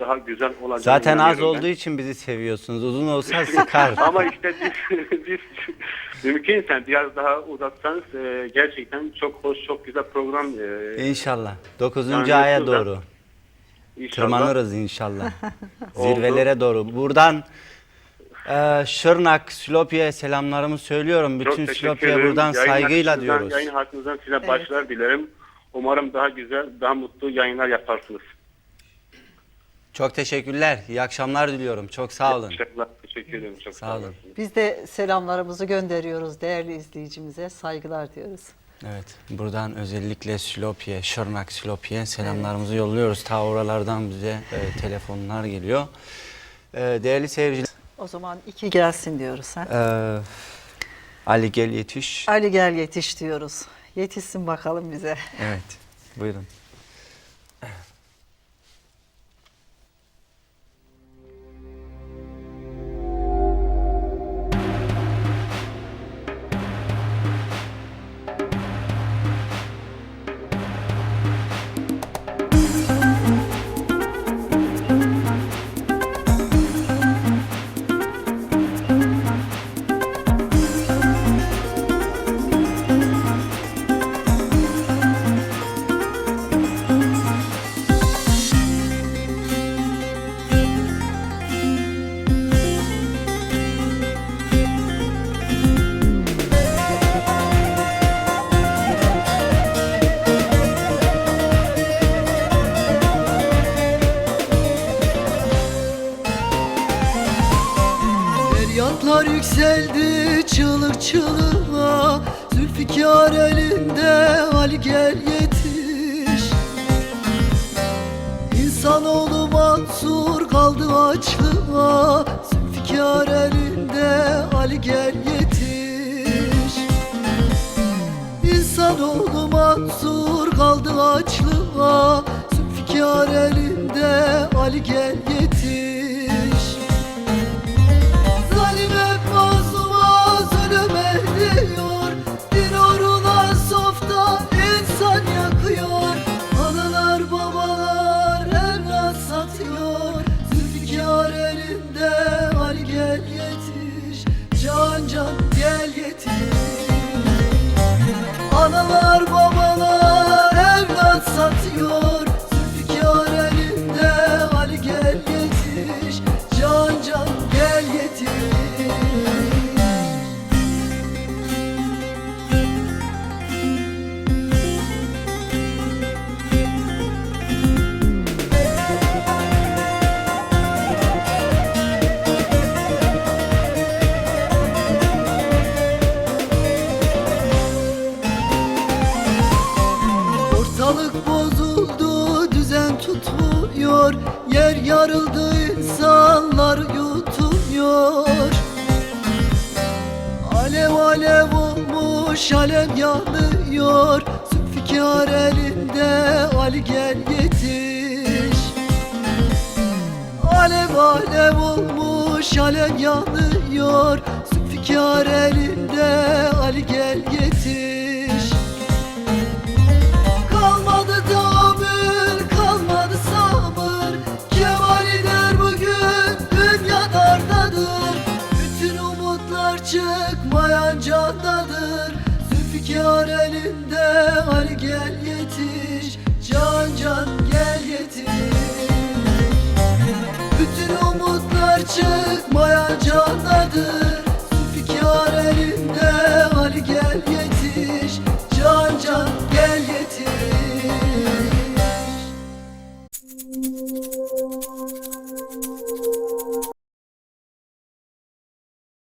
daha güzel olacağını Zaten az inanıyorum ben. olduğu için bizi seviyorsunuz. Uzun olsa sıkar. Ama işte biz mümkünse biraz daha uzatsanız gerçekten çok hoş, çok güzel program. İnşallah. 9. Yani aya şuradan doğru. İnşallah. Tırmanırız inşallah. Oldu. Zirvelere doğru. Buradan Şırnak, Silopi'ye selamlarımı söylüyorum. Çok Bütün teşekkür Silopi'ye ederim. buradan saygıyla hakkınızdan, diyoruz. Yayın hakkınızdan size başarılar dilerim. Umarım daha güzel, daha mutlu yayınlar yaparsınız. Çok teşekkürler. İyi akşamlar diliyorum. Çok sağ olun. Teşekkür ederim. Çok Sağ olun. olasınız. Biz de selamlarımızı gönderiyoruz değerli izleyicimize. Saygılar diyoruz. Evet. Buradan özellikle Silopi'ye, Şırnak Silopi'ye selamlarımızı yolluyoruz. Ta oralardan bize telefonlar geliyor. Değerli seyirciler. O zaman 2 gelsin diyoruz. Ha? Ali gel yetiş. Ali gel yetiş diyoruz. Yetişsin bakalım bize. Evet. Buyurun. Feryatlar yükseldi çığlık çığlığa, Zülfikar elinde Ali gel yetiş. İnsanoğlu mansur kaldı açlığa, Zülfikar elinde Ali gel yetiş. İnsanoğlu mansur kaldı açlığa, Zülfikar elinde Ali gel yetiş. Zalime mazluma zulüm ediyor, din uğruna softa insan yakıyor. Analar babalar evlat satıyor, Zülfikar elinde Ali gel yetiş. Can can gel yetiş. Analar babalar evlat satıyor, Zülfikar elinde Ali gel yetiş. Can can gel yetiş. Ortalık bozuldu, düzen tutmuyor, yer yarıldı, insanlar yutmuyor. Alev alev olmuş, alev yanıyor, Zülfikar elinde Ali gel yetiş. Alev alev olmuş, alev yanıyor, Zülfikar elinde Ali gel yetiş. Kalmadı tahammül, kalmadı sabır, Kemali der bugün dünya dardadır. Bütün umutlar çıkmayan candadır, Zülfikar elinde Ali gel yetiş.